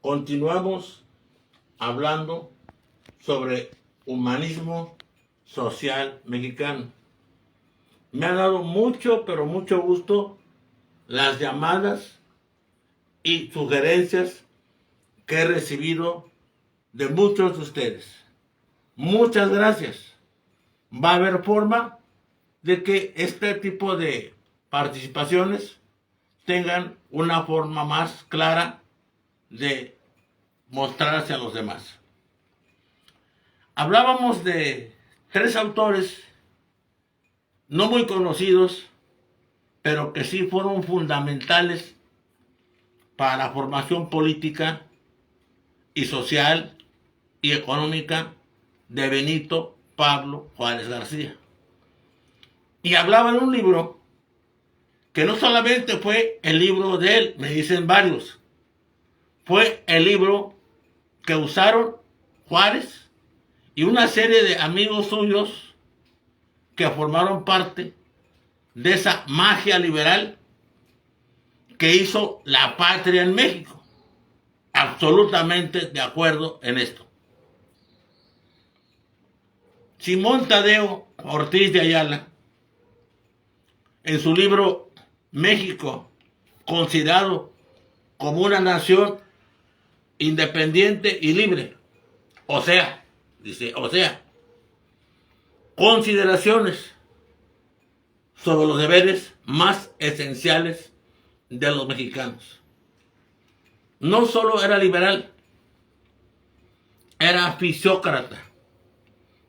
Continuamos hablando sobre humanismo social mexicano. Me ha dado mucho, pero mucho gusto las llamadas y sugerencias que he recibido de muchos de ustedes. Muchas gracias. Va a haber forma de que este tipo de participaciones tengan una forma más clara de mostrar hacia los demás. Hablábamos de tres autores no muy conocidos, pero que sí fueron fundamentales para la formación política y social y económica de Benito Pablo Juárez García. Y hablaba de un libro que no solamente fue el libro de él, me dicen varios, fue el libro que usaron Juárez y una serie de amigos suyos que formaron parte de esa magia liberal que hizo la patria en México. Absolutamente de acuerdo en esto. Simón Tadeo Ortiz de Ayala, en su libro México, considerado como una nación independiente y libre, dice, consideraciones sobre los deberes más esenciales de los mexicanos. No solo era liberal, era fisiócrata.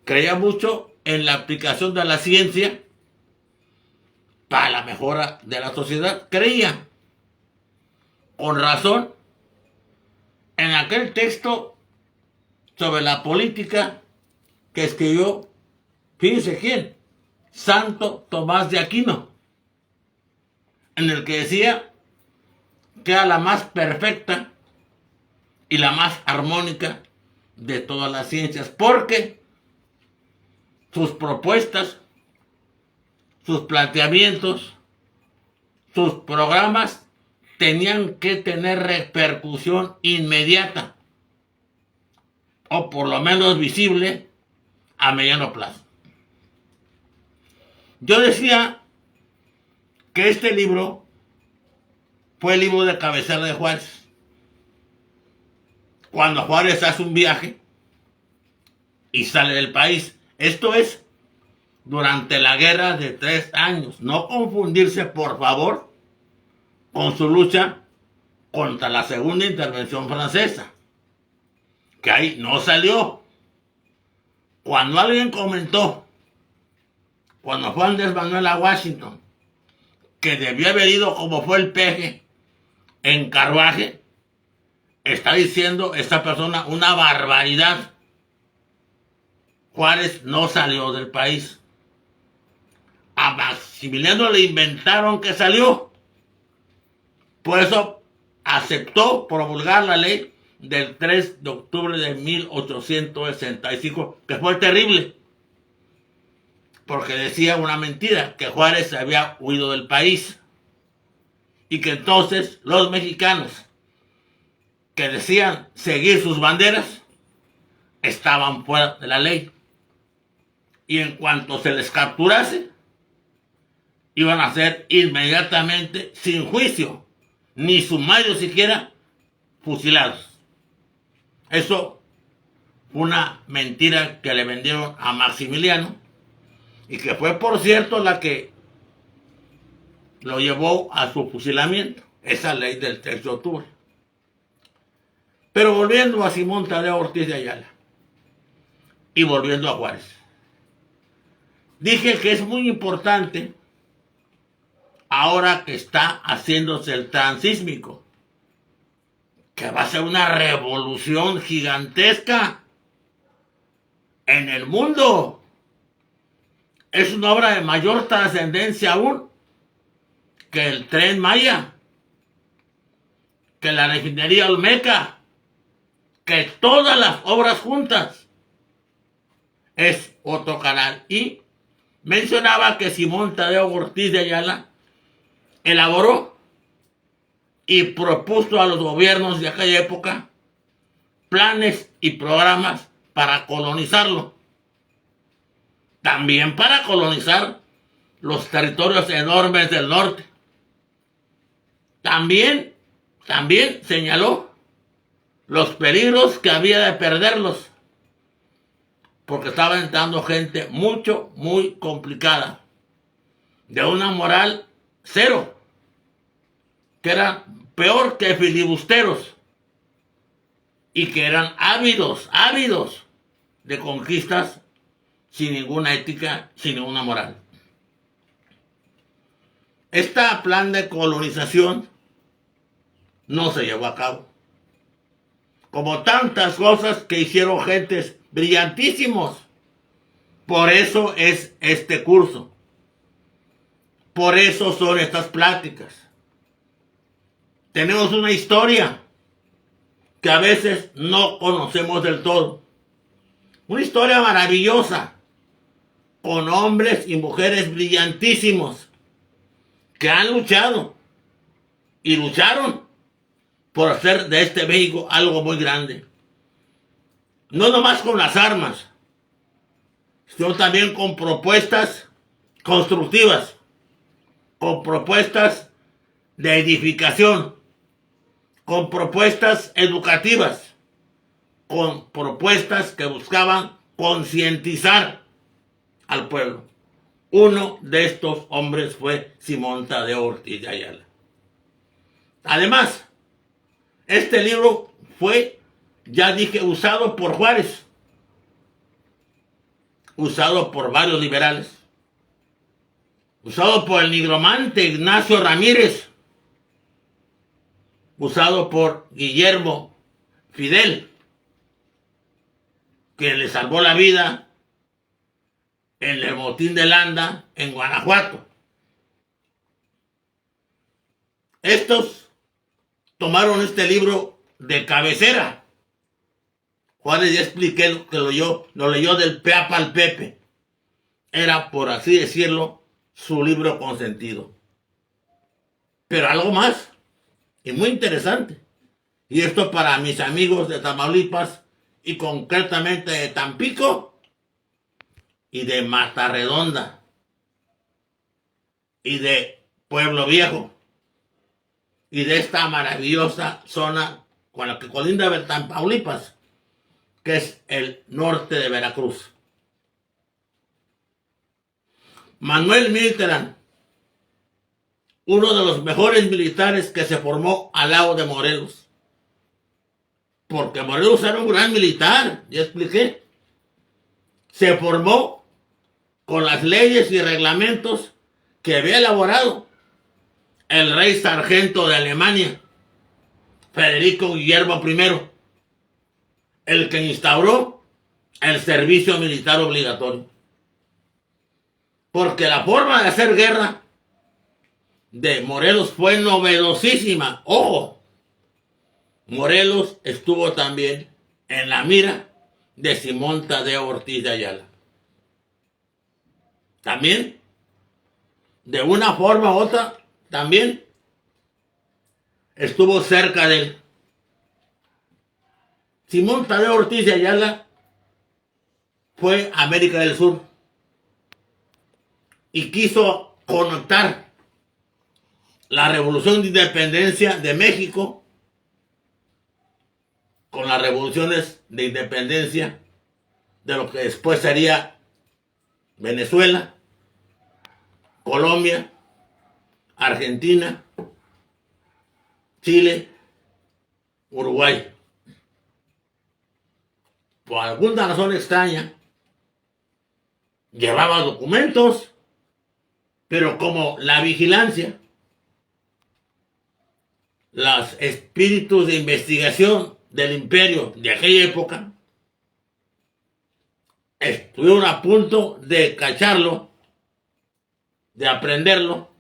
Creía mucho en la aplicación de la ciencia para la mejora de la sociedad. Creía, con razón, en aquel texto sobre la política que escribió, fíjense quién, Santo Tomás de Aquino, en el que decía que era la más perfecta y la más armónica de todas las ciencias, porque sus propuestas, sus planteamientos, sus programas tenían que tener repercusión inmediata, o por lo menos visible, a mediano plazo. Yo decía que este libro fue el libro de cabecera de Juárez. Cuando Juárez hace un viaje y sale del país. Esto es durante la guerra de 3 años. No confundirse, por favor, con su lucha contra la segunda intervención francesa, que ahí no salió. Cuando alguien comentó, cuando fue Andrés Manuel a Washington, que debió haber ido como fue el peje en carruaje, está diciendo esta persona una barbaridad. Juárez no salió del país. A Maximiliano le inventaron que salió. Por eso aceptó promulgar la ley del 3 de octubre de 1865, que fue terrible, porque decía una mentira, que Juárez había huido del país y que entonces los mexicanos que decían seguir sus banderas estaban fuera de la ley, y en cuanto se les capturase iban a ser inmediatamente, sin juicio ni sumario siquiera, fusilados. Eso fue una mentira que le vendieron a Maximiliano, y que fue, por cierto, la que lo llevó a su fusilamiento, esa ley del 3 de octubre. Pero volviendo a Simón Tadeo Ortiz de Ayala y volviendo a Juárez, dije que es muy importante, ahora que está haciéndose el transísmico, que va a ser una revolución gigantesca en el mundo. Es una obra de mayor trascendencia aún que el Tren Maya, que la refinería Olmeca, que todas las obras juntas. Es otro canal. Y mencionaba que Simón Tadeo Ortiz de Ayala elaboró y propuso a los gobiernos de aquella época planes y programas para colonizarlo. También para colonizar los territorios enormes del norte. También señaló los peligros que había de perderlos, porque estaba entrando gente muy complicada, de una moral cero, que era peor que filibusteros, y que eran ávidos de conquistas sin ninguna ética, sin ninguna moral. Este plan de colonización no se llevó a cabo, como tantas cosas que hicieron gentes brillantísimos. Por eso es este curso, por eso son estas pláticas. Tenemos una historia que a veces no conocemos del todo, una historia maravillosa, con hombres y mujeres brillantísimos que han luchado y lucharon por hacer de este México algo muy grande. No nomás con las armas, sino también con propuestas constructivas, con propuestas de edificación, con propuestas educativas, con propuestas que buscaban concientizar al pueblo. Uno de estos hombres fue Simón Tadeo Ortiz de Ayala. Además, este libro fue, ya dije, usado por Juárez, usado por varios liberales, usado por el nigromante Ignacio Ramírez, usado por Guillermo Fidel, que le salvó la vida en el motín de Landa, en Guanajuato. Estos tomaron este libro de cabecera. Juárez, ya expliqué que lo leyó del pe a pal pepe. Era, por así decirlo, su libro consentido. Pero algo más, y muy interesante, y esto para mis amigos de Tamaulipas, y concretamente de Tampico, y de Matarredonda, y de Pueblo Viejo, y de esta maravillosa zona con la que colinda Tamaulipas, que es el norte de Veracruz. Manuel Mitterrand, uno de los mejores militares que se formó al lado de Morelos, porque Morelos era un gran militar, ya expliqué, se formó con las leyes y reglamentos que había elaborado el rey sargento de Alemania, Federico Guillermo I, el que instauró el servicio militar obligatorio. Porque la forma de hacer guerra de Morelos fue novedosísima. Ojo, Morelos estuvo también en la mira de Simón Tadeo Ortiz de Ayala. También, de una forma u otra, también estuvo cerca de él. Simón Tadeo Ortiz de Ayala fue a América del Sur y quiso conectar la revolución de independencia de México con las revoluciones de independencia de lo que después sería Venezuela, Colombia, Argentina, Chile, Uruguay. Por alguna razón extraña, llevaba documentos, pero como la vigilancia, los espíritus de investigación del imperio de aquella época estuvieron a punto de cacharlo, de aprenderlo.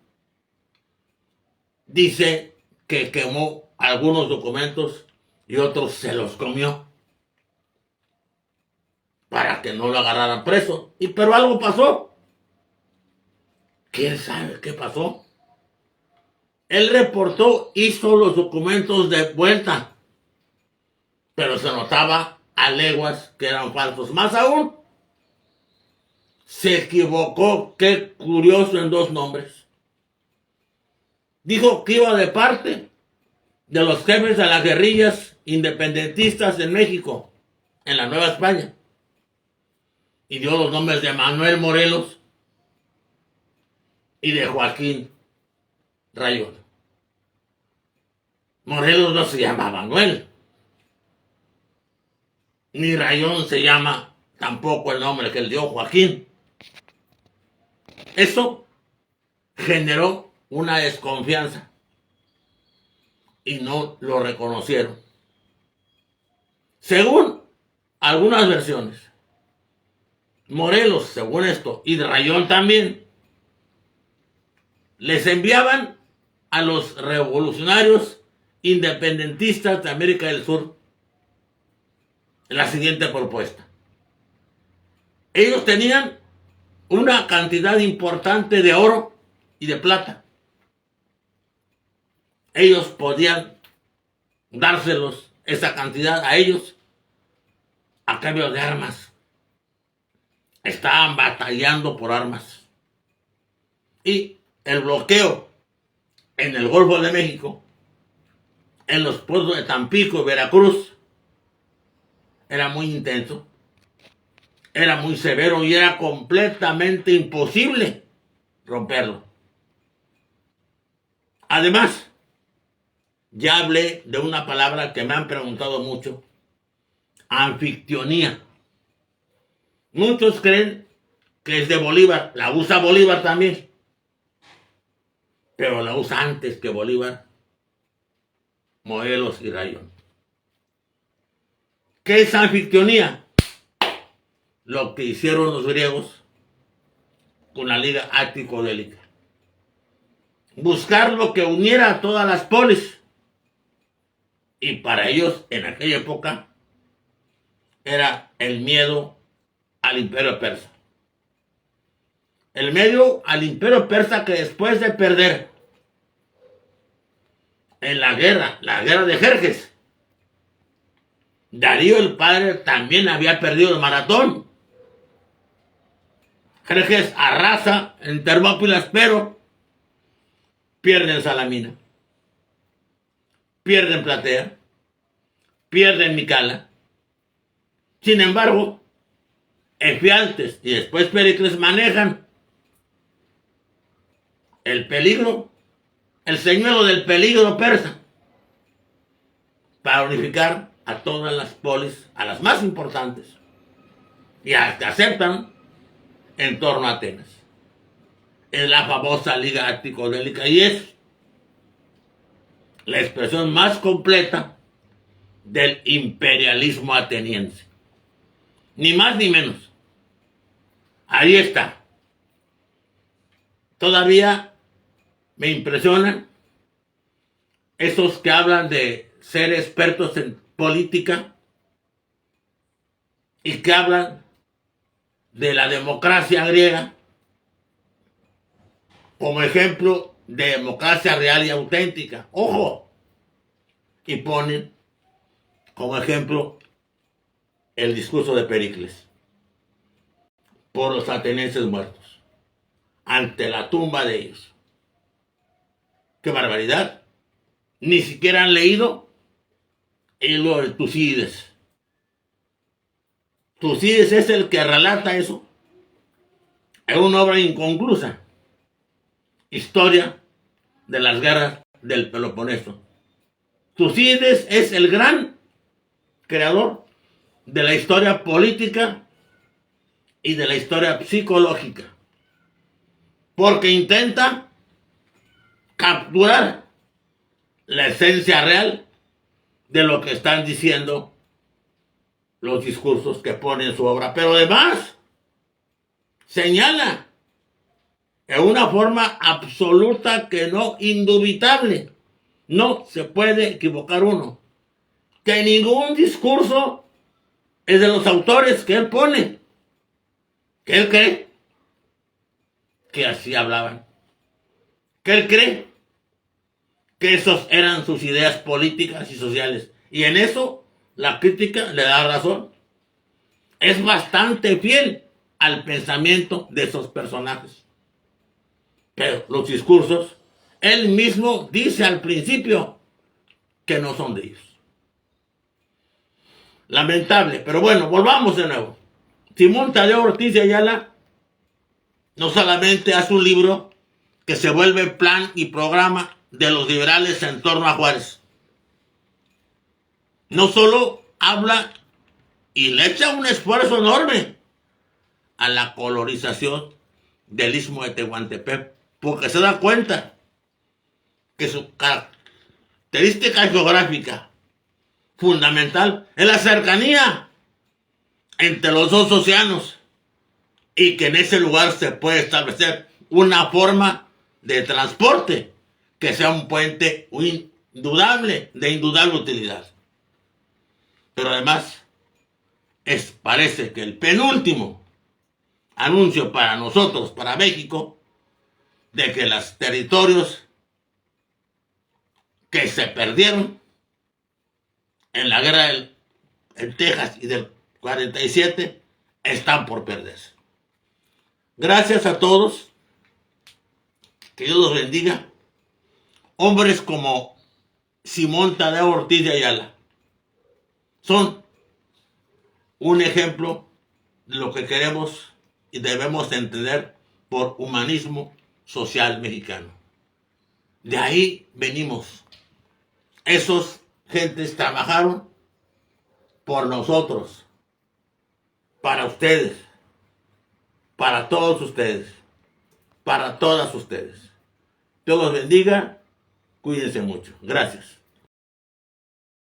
Dice que quemó algunos documentos y otros se los comió para que no lo agarraran preso. Pero algo pasó. ¿Quién sabe qué pasó? Él reportó, hizo los documentos de vuelta, pero se notaba a leguas que eran falsos. Más aún, se equivocó, qué curioso, en dos nombres. Dijo que iba de parte de los jefes de las guerrillas independentistas en México, en la Nueva España, y dio los nombres de Manuel Morelos y de Joaquín Rayón. Morelos no se llama Manuel, ni Rayón se llama tampoco el nombre que él dio, Joaquín. Eso generó una desconfianza y no lo reconocieron. Según algunas versiones, Morelos, según esto, y Rayón también, les enviaban a los revolucionarios independentistas de América del Sur la siguiente propuesta. Ellos tenían una cantidad importante de oro y de plata. Ellos podían dárselos, esa cantidad, a ellos a cambio de armas. Estaban batallando por armas. Y el bloqueo en el Golfo de México, en los puertos de Tampico y Veracruz, era muy intenso, era muy severo y era completamente imposible romperlo. Además, ya hablé de una palabra que me han preguntado mucho: anfictionía. Muchos creen que es de Bolívar, la usa Bolívar también, pero la usa antes que Bolívar, Morelos y Rayón. ¿Qué es anfictionía? Lo que hicieron los griegos con la Liga Ático-Délica. Buscar lo que uniera a todas las polis. Y para ellos, en aquella época, era el miedo al Imperio Persa. El miedo al Imperio Persa, que después de perder en la guerra de Jerjes, Darío el padre también había perdido el maratón. Jerjes arrasa en Termópilas, pero pierden Salamina, pierden Platea, pierden Micala. Sin embargo, Efialtes y después Pericles manejan el peligro, el señuelo del peligro persa, para unificar a todas las polis, a las más importantes, y a las que aceptan en torno a Atenas. Es la famosa Liga Ático-Délica y es la expresión más completa del imperialismo ateniense. Ni más ni menos. Ahí está. Todavía me impresionan esos que hablan de ser expertos en política y que hablan de la democracia griega como ejemplo de democracia real y auténtica. ¡Ojo! Y ponen como ejemplo el discurso de Pericles por los atenienses muertos ante la tumba de ellos. ¡Qué barbaridad! Ni siquiera han leído el libro de Tucídides. Tucídides es el que relata eso. Es una obra inconclusa. Historia de las guerras del Peloponeso. Tucídides es el gran creador de la historia política y de la historia psicológica, porque intenta capturar la esencia real de lo que están diciendo los discursos que pone en su obra, pero además señala en una forma absoluta, que no indubitable, no se puede equivocar uno, que ningún discurso es de los autores que él pone, que él cree que así hablaban, que él cree que esos eran sus ideas políticas y sociales, y en eso la crítica le da razón. Es bastante fiel al pensamiento de esos personajes. Pero los discursos, él mismo dice al principio que no son de ellos. Lamentable, pero bueno, volvamos de nuevo. Simón Tadeo Ortiz de Ayala no solamente hace un libro que se vuelve plan y programa de los liberales en torno a Juárez. No solo habla y le echa un esfuerzo enorme a la colonización del Istmo de Tehuantepec, porque se da cuenta que su característica geográfica fundamental es la cercanía entre los dos océanos y que en ese lugar se puede establecer una forma de transporte que sea un puente indudable, de indudable utilidad. Pero además, parece que el penúltimo anuncio para nosotros, para México, de que los territorios que se perdieron en la guerra en Texas y del 47 están por perderse. Gracias a todos, que Dios los bendiga. Hombres como Simón Tadeo Ortiz de Ayala son un ejemplo de lo que queremos y debemos entender por humanismo social mexicano. De ahí venimos. Esos gentes trabajaron por nosotros, para ustedes, para todos ustedes, para todas ustedes. Dios los bendiga, cuídense mucho. Gracias.